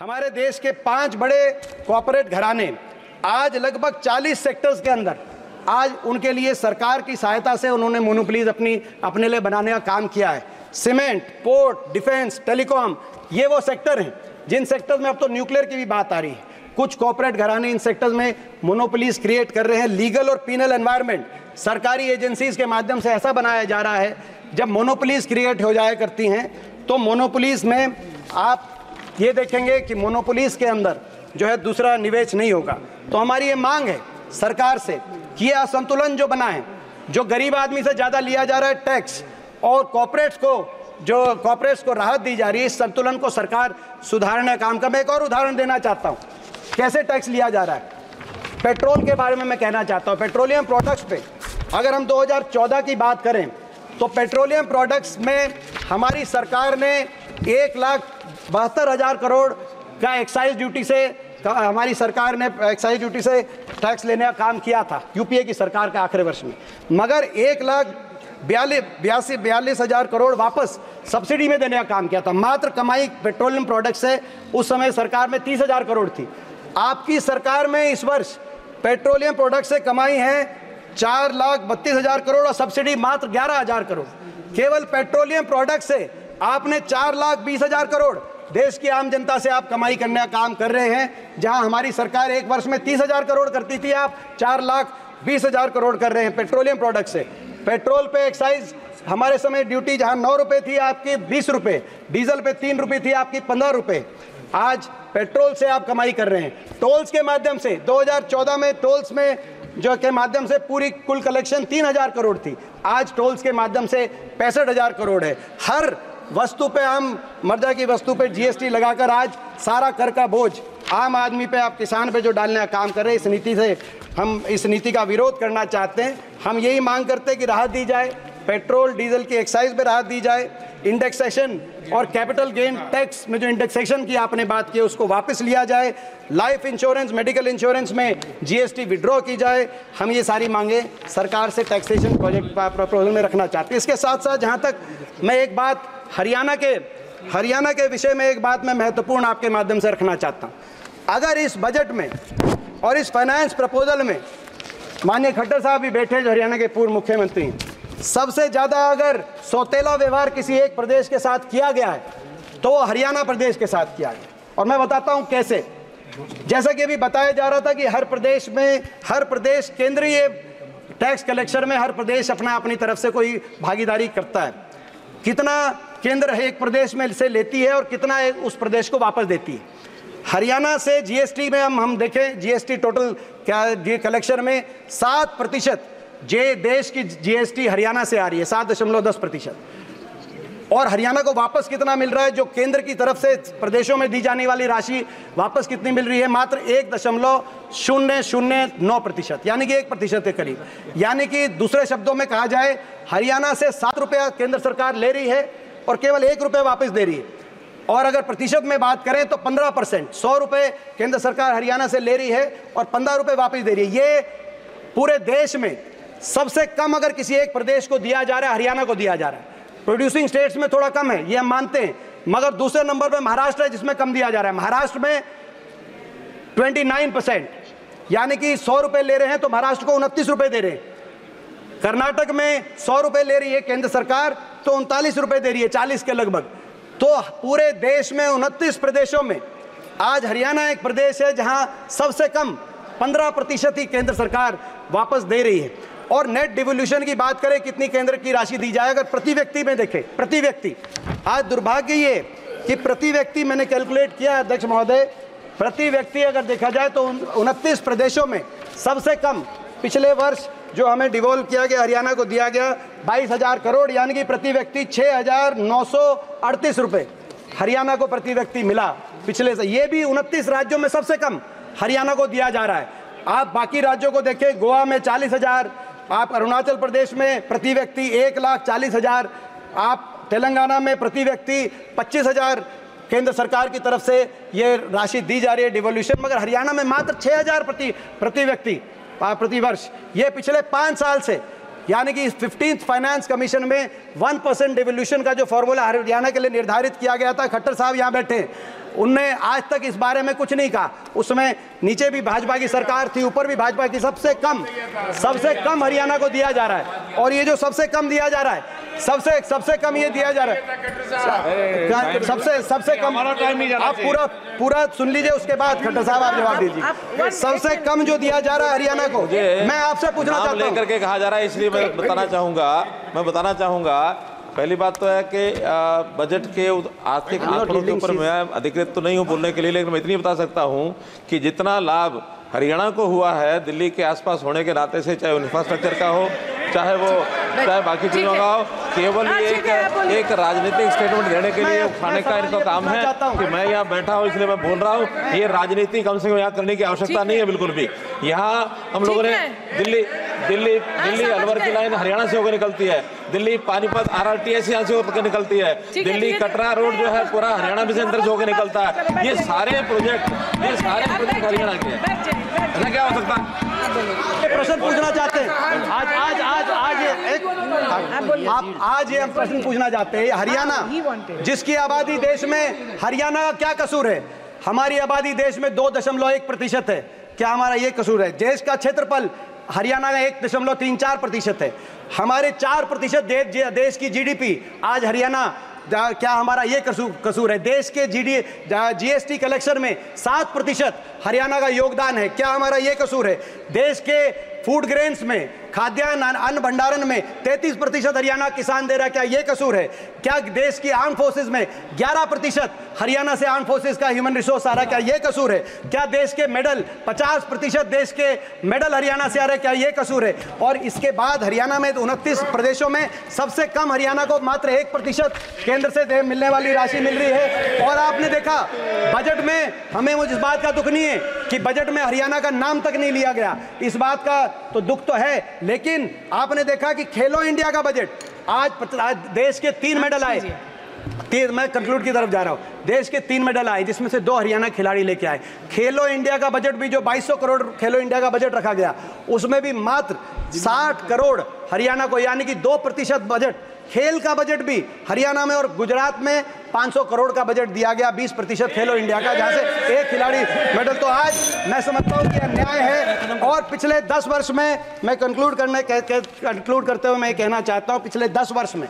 हमारे देश के 5 बड़े कॉर्पोरेट घराने आज लगभग 40 सेक्टर्स के अंदर आज उनके लिए सरकार की सहायता से उन्होंने मोनोपोलीज अपने लिए बनाने का काम किया है। सीमेंट, पोर्ट, डिफेंस, टेलीकॉम, ये वो सेक्टर हैं जिन सेक्टर्स में अब तो न्यूक्लियर की भी बात आ रही है। कुछ कॉर्पोरेट घराने इन सेक्टर्स में मोनोपोलीज क्रिएट कर रहे हैं। लीगल और पीनल एनवायरनमेंट सरकारी एजेंसीज के माध्यम से ऐसा बनाया जा रहा है, जब मोनोपोलीज क्रिएट हो जाया करती हैं तो मोनोपोलीज में आप ये देखेंगे कि मोनोपोलीज के अंदर जो है दूसरा निवेश नहीं होगा। तो हमारी ये मांग है सरकार से कि ये असंतुलन जो बना है, जो गरीब आदमी से ज़्यादा लिया जा रहा है टैक्स और कॉर्पोरेट्स को राहत दी जा रही है, इस संतुलन को सरकार सुधारने का काम कर। मैं एक और उदाहरण देना चाहता हूँ कैसे टैक्स लिया जा रहा है। पेट्रोल के बारे में मैं कहना चाहता हूँ। पेट्रोलियम प्रोडक्ट्स पे अगर हम 2014 की बात करें तो पेट्रोलियम प्रोडक्ट्स में हमारी सरकार ने 1,72,000 करोड़ का एक्साइज ड्यूटी से हमारी सरकार ने एक्साइज ड्यूटी से टैक्स लेने का काम किया था यूपीए की सरकार के आखिरी वर्ष में, मगर 1,42,000 करोड़ वापस सब्सिडी में देने का काम किया था। मात्र कमाई पेट्रोलियम प्रोडक्ट से उस समय सरकार में 30,000 करोड़ थी। आपकी सरकार में इस वर्ष पेट्रोलियम प्रोडक्ट से कमाई है 4,32,000 करोड़ और सब्सिडी मात्र 11,000 करोड़। केवल पेट्रोलियम प्रोडक्ट से आपने 4,20,000 करोड़ देश की आम जनता से आप कमाई करने का काम कर रहे हैं। जहां हमारी सरकार एक वर्ष में 30,000 करोड़ करती थी, आप 4,20,000 करोड़ कर रहे हैं पेट्रोलियम प्रोडक्ट से। पेट्रोल पे एक्साइज हमारे समय ड्यूटी जहां 9 रुपये थी आपकी 20 रुपये, डीजल पे 3 रुपये थी आपकी 15 रुपये। आज पेट्रोल से आप कमाई कर रहे हैं। टोल्स के माध्यम से 2014 में टोल्स में जो के माध्यम से पूरी कुल कलेक्शन 3,000 करोड़ थी, आज टोल्स के माध्यम से 65,000 करोड़ है। हर वस्तु पे आम मर्दा की वस्तु पे जीएसटी लगाकर आज सारा कर का बोझ आम आदमी पे, आप किसान पे जो डालने का काम कर रहे हैं, इस नीति से हम इस नीति का विरोध करना चाहते हैं। हम यही मांग करते हैं कि राहत दी जाए, पेट्रोल डीजल की एक्साइज पे राहत दी जाए, इंडेक्सेशन और कैपिटल गेन टैक्स में जो इंडेक्सेशन की आपने बात की उसको वापस लिया जाए, लाइफ इंश्योरेंस, मेडिकल इंश्योरेंस में जीएसटी विड्रॉ की जाए। हम ये सारी मांगे सरकार से टैक्सेशन प्रोजेक्ट प्रपोजल में रखना चाहते हैं। इसके साथ साथ जहाँ तक मैं एक बात हरियाणा के विषय में एक बात मैं महत्वपूर्ण आपके माध्यम से रखना चाहता हूँ। अगर इस बजट में और इस फाइनेंस प्रपोजल में माननीय खट्टर साहब भी बैठे जो हरियाणा के पूर्व मुख्यमंत्री हैं, सबसे ज़्यादा अगर सौतेला व्यवहार किसी एक प्रदेश के साथ किया गया है तो वो हरियाणा प्रदेश के साथ किया गया। और मैं बताता हूँ कैसे। जैसा कि अभी बताया जा रहा था कि हर प्रदेश केंद्रीय टैक्स कलेक्शन में हर प्रदेश अपनी तरफ से कोई भागीदारी करता है। कितना केंद्र एक प्रदेश में से लेती है और कितना उस प्रदेश को वापस देती है। हरियाणा से जीएसटी में हम देखें, जीएसटी टोटल क्या कलेक्शन में 7% देश की जीएसटी हरियाणा से आ रही है, 7.10%। और हरियाणा को वापस कितना मिल रहा है? जो केंद्र की तरफ से प्रदेशों में दी जाने वाली राशि वापस कितनी मिल रही है? मात्र 1.009%, यानी कि 1% के करीब। यानी कि दूसरे शब्दों में कहा जाए, हरियाणा से 7 रुपया केंद्र सरकार ले रही है और केवल 1 रुपये वापस दे रही है। और अगर प्रतिशत में बात करें तो 15%, 100 रुपये केंद्र सरकार हरियाणा से ले रही है और 15 रुपये वापस दे रही है। ये पूरे देश में सबसे कम अगर किसी एक प्रदेश को दिया जा रहा है, हरियाणा को दिया जा रहा है। प्रोड्यूसिंग स्टेट्स में थोड़ा कम है, ये हम मानते हैं, मगर दूसरे नंबर पे महाराष्ट्र है जिसमें कम दिया जा रहा है। महाराष्ट्र में 29%, यानी कि 100 रुपये ले रहे हैं तो महाराष्ट्र को 29 रुपये दे रहे हैं। कर्नाटक में 100 रुपये ले रही है केंद्र सरकार तो 39 रुपये दे रही है, 40 के लगभग। तो पूरे देश में 29 प्रदेशों में आज हरियाणा एक प्रदेश है जहां सबसे कम 15% ही केंद्र सरकार वापस दे रही है। और नेट डिवोल्यूशन की बात करें, कितनी केंद्र की राशि दी जाए, अगर प्रति व्यक्ति में देखें, प्रति व्यक्ति आज दुर्भाग्य ये कि प्रति व्यक्ति मैंने कैलकुलेट किया अध्यक्ष महोदय, प्रति व्यक्ति अगर देखा जाए तो 29 प्रदेशों में सबसे कम पिछले वर्ष जो हमें डिवोल्व किया गया, हरियाणा को दिया गया 22,000 करोड़, यानी कि प्रति व्यक्ति 6,938 रुपये हरियाणा को प्रति व्यक्ति मिला पिछले से। ये भी 29 राज्यों में सबसे कम हरियाणा को दिया जा रहा है। आप बाकी राज्यों को देखें, गोवा में 40,000, आप अरुणाचल प्रदेश में प्रति व्यक्ति 1,40,000, आप तेलंगाना में प्रति व्यक्ति 25,000 केंद्र सरकार की तरफ से ये राशि दी जा रही है डिवोल्यूशन, मगर हरियाणा में मात्र 6,000 प्रति व्यक्ति प्रति वर्ष। ये पिछले 5 साल से यानी कि 15th फाइनेंस कमीशन में 1% डिवोल्यूशन का जो फॉर्मूला हरियाणा के लिए निर्धारित किया गया था, खट्टर साहब यहाँ बैठे, उनने आज तक इस बारे में कुछ नहीं कहा। उस समय नीचे भी भाजपा की सरकार थी, ऊपर भी भाजपा की, सबसे कम हरियाणा को दिया जा रहा है। और ये जो सबसे कम दिया जा रहा है, सबसे कम ये दिया जा रहा है, सबसे कम। आप पूरा सुन लीजिए, उसके बाद खट्टर साहब आप जवाब दीजिए। सबसे कम जो दिया जा रहा है हरियाणा को, मैं आपसे पूछना चाहता हूं, लेकर के कहा जा रहा है, इसलिए मैं बताना चाहूंगा पहली बात तो है कि बजट के आर्थिक आंकड़ों के ऊपर मैं अधिकृत तो नहीं हूं बोलने के लिए, लेकिन मैं इतनी बता सकता हूं कि जितना लाभ हरियाणा को हुआ है दिल्ली के आसपास होने के नाते से, चाहे इंफ्रास्ट्रक्चर का हो, चाहे बाकी चीजों का हो, केवल ये एक राजनीतिक स्टेटमेंट देने के लिए उठाने का इनका काम है कि मैं यहाँ बैठा हूँ इसलिए मैं बोल रहा हूँ। ये राजनीति कम से कम यहाँ करने की आवश्यकता नहीं है बिल्कुल भी। यहाँ हम लोगों ने दिल्ली अलवर की लाइन हरियाणा से होकर निकलती है, दिल्ली पानीपत RRTS यहाँ से होकर निकलती है, दिल्ली कटरा रोड जो है पूरा हरियाणा भी से अंदर से होकर निकलता है। ये सारे प्रोजेक्ट हरियाणा के, ऐसा क्या हो सकता है? प्रश्न पूछना चाहते हैं आज ये हम प्रश्न पूछना चाहते हैं, हरियाणा जिसकी आबादी देश में, हरियाणा का क्या कसूर है? हमारी आबादी देश में 2.1% है, क्या हमारा ये कसूर है? देश का क्षेत्रफल हरियाणा का 1.34% है, हमारे 4% देश की GDP आज हरियाणा, क्या हमारा ये कसूर है? देश के GST कलेक्शन में 7% हरियाणा का योगदान है, क्या हमारा ये कसूर है? देश के फूड ग्रेन्स में, खाद्यान्न अन्न भंडारण में 33% हरियाणा किसान दे रहा है, क्या ये कसूर है? क्या देश की आर्म फोर्सेस में 11% हरियाणा से आर्म फोर्सेस का ह्यूमन रिसोर्स आ रहा है, क्या ये कसूर है? क्या देश के मेडल 50% देश के मेडल हरियाणा से आ रहे हैं, क्या ये कसूर है? और इसके बाद हरियाणा में 29 प्रदेशों में सबसे कम हरियाणा को मात्र 1% केंद्र से मिलने वाली राशि मिल रही है। और आपने देखा बजट में, हमें मुझे इस बात का दुख नहीं है कि बजट में हरियाणा का नाम तक नहीं लिया गया, इस बात का तो दुख तो है, लेकिन आपने देखा कि खेलो इंडिया का बजट आज देश के 3 मेडल आए, मैं कंक्लूड की तरफ जा रहा हूं, देश के 3 मेडल आए जिसमें से 2 हरियाणा खिलाड़ी लेके आए। खेलो इंडिया का बजट भी जो 2200 करोड़ खेलो इंडिया का बजट रखा गया, उसमें भी मात्र 60 करोड़ हरियाणा को, यानी कि 2% बजट, खेल का बजट भी हरियाणा में और गुजरात में 500 करोड़ का बजट दिया गया, 20% खेलो इंडिया का, जहां से एक खिलाड़ी मेडल। तो आज मैं समझता हूं कि अन्याय है। और पिछले 10 वर्ष में मैं कंक्लूड करते हुए मैं कहना चाहता हूं, पिछले 10 वर्ष में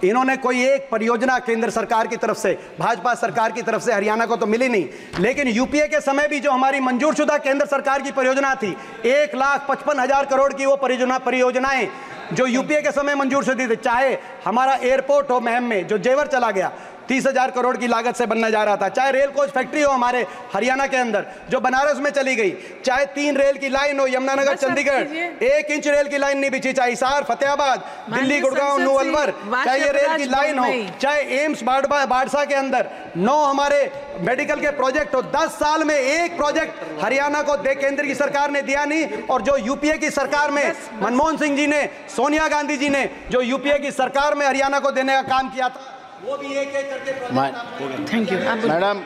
इन्होंने कोई एक परियोजना केंद्र सरकार की तरफ से, भाजपा सरकार की तरफ से हरियाणा को तो मिली नहीं, लेकिन यूपीए के समय भी जो हमारी मंजूरशुदा केंद्र सरकार की परियोजना थी, 1,55,000 करोड़ की वो परियोजनाएं जो यूपीए के समय मंजूर शुदा थी, चाहे हमारा एयरपोर्ट हो महम में जो जेवर चला गया 30,000 करोड़ की लागत से बनने जा रहा था, चाहे रेल कोच फैक्ट्री हो हमारे हरियाणा के अंदर जो बनारस में चली गई, चाहे 3 रेल की लाइन हो यमुनानगर चंडीगढ़, 1 इंच रेल की लाइन नहीं बिछी, चाहे हिसार फतेहाबाद दिल्ली गुड़गांव न्यू अलवर, चाहे ये रेल की लाइन हो, चाहे एम्स बाड़सा के अंदर 9 हमारे मेडिकल के प्रोजेक्ट हो, 10 साल में एक प्रोजेक्ट हरियाणा को केंद्र की सरकार ने दिया नहीं। और जो यूपीए की सरकार में मनमोहन सिंह जी ने, सोनिया गांधी जी ने जो यूपीए की सरकार में हरियाणा को देने का काम किया था, वो भी एक करके। Thank you madam.